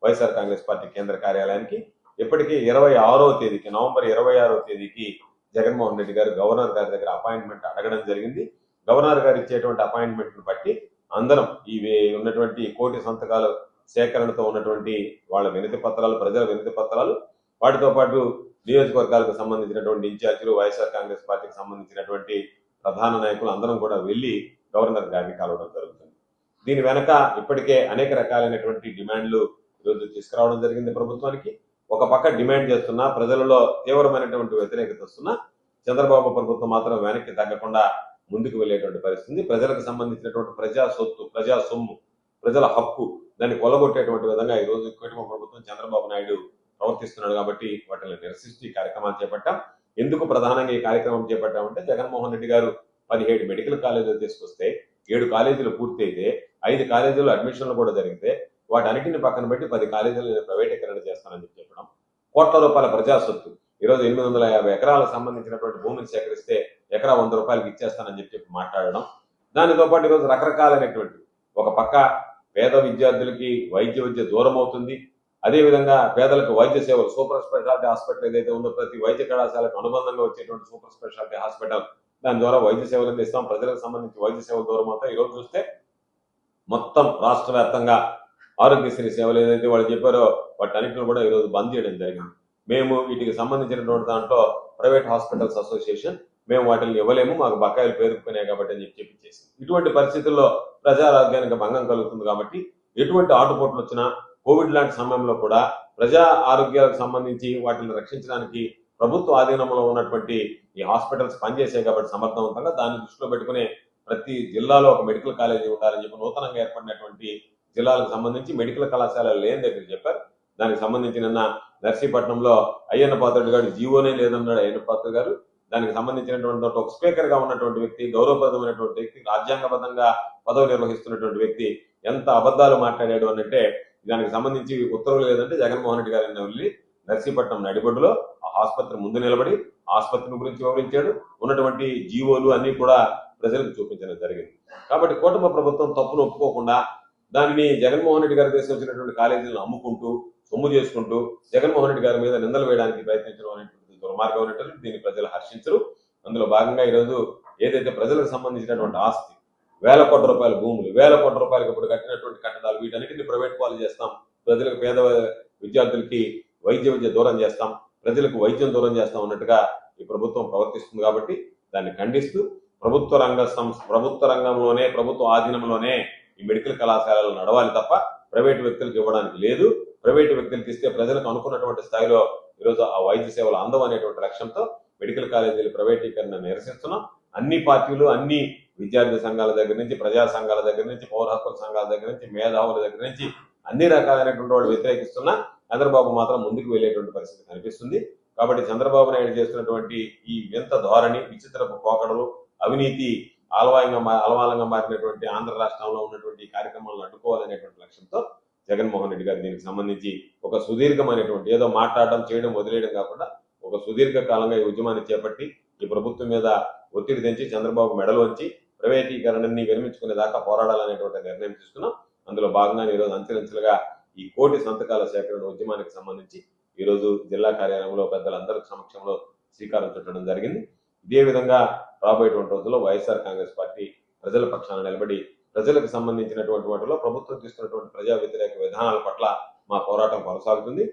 YSR Congress party కేంద్ర కార్యాలయానికి ఇప్పటికీ 26వ తేదీకి నవంబర్ 26వ తేదీకి జగన్మోహన్ రెడ్డి గారు గవర్నర్ గారి దగ్గర అపాయింట్మెంట్ అడగడం జరిగింది. గవర్నర్ గారు ఇచ్చేటువంటి అపాయింట్మెంట్ ను బట్టి అందరం ఇవి ఉన్నటువంటి కోటి సంతకాలు సేకరణతో ఉన్నటువంటి వాళ్ళ వినతి పత్రాలు, ప్రజల వినతి పత్రాలు, వాటితో పాటు నియోజకవర్గాలకు సంబంధించినటువంటి ఇన్ఛార్జీలు, వైఎస్ఆర్ కాంగ్రెస్ పార్టీకి సంబంధించినటువంటి ప్రధాన నాయకులు అందరం కూడా వెళ్లి గవర్నర్ గారిని కలవడం జరుగుతుంది. దీని వెనక ఇప్పటికే అనేక రకాలైనటువంటి డిమాండ్లు ఈరోజు తీసుకురావడం జరిగింది ప్రభుత్వానికి. ఒక పక్క డిమాండ్ చేస్తున్నా, ప్రజలలో తీవ్రమైనటువంటి వ్యతిరేకత వస్తున్నా చంద్రబాబు ప్రభుత్వం మాత్రం వెనక్కి తగ్గకుండా ముందుకు వెళ్లేటువంటి పరిస్థితి. ప్రజలకు సంబంధించినటువంటి ప్రజా సొత్తు, ప్రజా సొమ్ము, ప్రజల హక్కు దాన్ని కొలగొట్టేటువంటి విధంగా ఈ రోజు కుటుంబ ప్రభుత్వం చంద్రబాబు నాయుడు ప్రవర్తిస్తున్నాడు. కాబట్టి వాటిని నిరసిస్తూ ఈ కార్యక్రమాలు చేపట్టాం. ఎందుకు ప్రధానంగా ఈ కార్యక్రమం చేపట్టామంటే జగన్మోహన్ రెడ్డి గారు 17 మెడికల్ కాలేజీలు తీసుకొస్తే 7 కాలేజీలు పూర్తి అయితే 5 కాలేజీలు అడ్మిషన్లు కూడా జరిగితే వాటన్నిటిని పక్కన పెట్టి 10 కాలేజీలు ప్రైవేటీకరణ చేస్తానని చెప్పడం, కోట్ల రూపాయల ప్రజా సొత్తు ఈరోజు 850 ఎకరాలకు సంబంధించినటువంటి భూమిని సేకరిస్తే ఎకరా 100 రూపాయలకి ఇచ్చేస్తానని చెప్పి మాట్లాడడం. దానితో పాటు ఈరోజు రకరకాలైనటువంటి ఒక పక్క పేద విద్యార్థులకి వైద్య విద్య దూరం అవుతుంది. అదేవిధంగా పేదలకు వైద్య సేవలు, సూపర్ స్పెషాలిటీ హాస్పిటల్ ఏదైతే ఉందో ప్రతి వైద్య కళాశాలకు అనుబంధంగా వచ్చేటువంటి సూపర్ స్పెషాలిటీ హాస్పిటల్, దాని ద్వారా వైద్య సేవలు అందిస్తాం. ప్రజలకు సంబంధించి వైద్య సేవలు దూరం అవుతాయి. ఈరోజు చూస్తే మొత్తం రాష్ట్ర వ్యాప్తంగా ఆరోగ్యశ్రీ సేవలు ఏదైతే వాళ్ళు చెప్పారో వాటన్నిటిని కూడా ఈరోజు బంద్ చేయడం జరిగింది. మేము వీటికి సంబంధించినటువంటి దాంట్లో ప్రైవేట్ హాస్పిటల్స్ అసోసియేషన్ మేము వాటిని ఇవ్వలేము, మాకు బకాయిలు పేరుకుపోయినాయి కాబట్టి అని చెప్పేసి ఇటువంటి పరిస్థితుల్లో ప్రజారోగ్యానికి భంగం కలుగుతుంది. కాబట్టి ఎటువంటి ఆటుపోట్లు వచ్చినా కోవిడ్ లాంటి సమయంలో కూడా ప్రజా ఆరోగ్యాలకు సంబంధించి వాటిని రక్షించడానికి ప్రభుత్వ ఆధీనంలో ఉన్నటువంటి ఈ హాస్పిటల్స్ పనిచేసాయి కాబట్టి సమర్థవంతంగా దాన్ని దృష్టిలో పెట్టుకునే ప్రతి జిల్లాలో ఒక మెడికల్ కాలేజీ ఉండాలని చెప్పి నూతనంగా ఏర్పడినటువంటి జిల్లాలకు సంబంధించి మెడికల్ కళాశాల లేని దగ్గర చెప్పారు. దానికి సంబంధించి నిన్న నర్సీపట్నంలో అయ్యన్న పాత్రుడు గారు జీవోనే లేదన్నాడు. అయ్యన్న పాత్రుడు గారు దానికి సంబంధించినటువంటి ఒక స్పీకర్ గా ఉన్నటువంటి వ్యక్తి, గౌరవప్రదమైనటువంటి వ్యక్తి, రాజ్యాంగబద్ధంగా పదవి నిర్వహిస్తున్నటువంటి వ్యక్తి ఎంత అబద్ధాలు మాట్లాడాడు అనంటే దానికి సంబంధించి ఉత్తర్వులు లేదంటే జగన్మోహన్ రెడ్డి గారిని వెళ్ళి నర్సీపట్నం నడిబొడ్డులో ఆ ఆసుపత్రి ముందు నిలబడి ఆసుపత్రి గురించి వివరించాడు. ఉన్నటువంటి జీవోలు అన్ని కూడా ప్రజలకు చూపించడం జరిగింది. కాబట్టి కూటమి ప్రభుత్వం తప్పును ఒప్పుకోకుండా దానిని జగన్మోహన్ రెడ్డి గారు తీసుకొచ్చినటువంటి కాలేజీలను అమ్ముకుంటూ సొమ్ము చేసుకుంటూ జగన్మోహన్ రెడ్డి గారి మీద నిందలు వేయడానికి ప్రయత్నించడం అనేటువంటి దుర్మార్గం అనేటువంటి దీన్ని ప్రజలు హర్షించరు. అందులో భాగంగా ఈరోజు ఏదైతే ప్రజలకు సంబంధించినటువంటి ఆస్తి, వేల కోట్ల రూపాయల భూములు, వేల కోట్ల రూపాయలకు ఇప్పుడు కట్టినటువంటి కట్టడాలు, వీటన్నిటిని ప్రైవేట్ పాలు చేస్తాం, ప్రజలకు పేద విద్యార్థులకి వైద్య విద్య దూరం చేస్తాం, ప్రజలకు వైద్యం దూరం చేస్తాం అన్నట్టుగా ఈ ప్రభుత్వం ప్రవర్తిస్తుంది. కాబట్టి దాన్ని ఖండిస్తూ ప్రభుత్వ రంగంలోనే, ప్రభుత్వ ఆధీనంలోనే ఈ మెడికల్ కళాశాలలు నడవాలి తప్ప ప్రైవేటు వ్యక్తులకు ఇవ్వడానికి లేదు. ప్రైవేటు వ్యక్తులకు ఇస్తే ప్రజలకు అనుకున్నటువంటి స్థాయిలో ఈరోజు ఆ వైద్య సేవలు అందం అనేటువంటి లక్ష్యంతో మెడికల్ కాలేజీలు ప్రైవేటీకరణ నిరసిస్తున్నాం. అన్ని పార్టీలు, అన్ని విద్యార్థి సంఘాల దగ్గర నుంచి, ప్రజా సంఘాల దగ్గర నుంచి, పౌర హక్కుల సంఘాల దగ్గర నుంచి, మేధావుల దగ్గర నుంచి అన్ని రకాలైనటువంటి వాళ్ళు వ్యతిరేకిస్తున్నా చంద్రబాబు మాత్రం ముందుకు వెళ్లేటువంటి పరిస్థితి కనిపిస్తుంది. కాబట్టి చంద్రబాబు నాయుడు చేస్తున్నటువంటి ఈ వింత ధోరణి, విచిత్రపు పోకడలు, అవినీతి అలవాలంగా మారినటువంటి ఆంధ్ర రాష్ట్రంలో ఉన్నటువంటి కార్యక్రమాలను అడ్డుకోవాలనేటువంటి లక్ష్యంతో జగన్మోహన్ రెడ్డి గారు దీనికి సంబంధించి ఒక సుదీర్ఘమైనటువంటి ఏదో మాట్లాడడం, చేయడం, వదిలేయడం కాకుండా ఒక సుదీర్ఘ కాలంగా ఈ ఉద్యమాన్ని చేపట్టి ఈ ప్రభుత్వం మీద ఒత్తిడి తెంచి చంద్రబాబు మెడలు వచ్చి ప్రైవేటీకరణని విరమించుకునే దాకా పోరాడాలనేటువంటి నిర్ణయం తీసుకున్నాం. అందులో భాగంగానే ఈరోజు అంచెలంచెలుగా ఈ కోటి సంతకాల సేకరణ ఉద్యమానికి సంబంధించి ఈరోజు జిల్లా కార్యాలయంలో పెద్దలందరి సమక్షంలో శ్రీకారం చుట్టడం జరిగింది. ఇదే విధంగా రాబోయేటువంటి రోజుల్లో వైఎస్ఆర్ కాంగ్రెస్ పార్టీ ప్రజల పక్షాన నిలబడి ప్రజలకు సంబంధించినటువంటి వాటిలో ప్రభుత్వం తీసుకున్నటువంటి ప్రజా వ్యతిరేక విధానాల పట్ల మా పోరాటం కొనసాగుతుంది.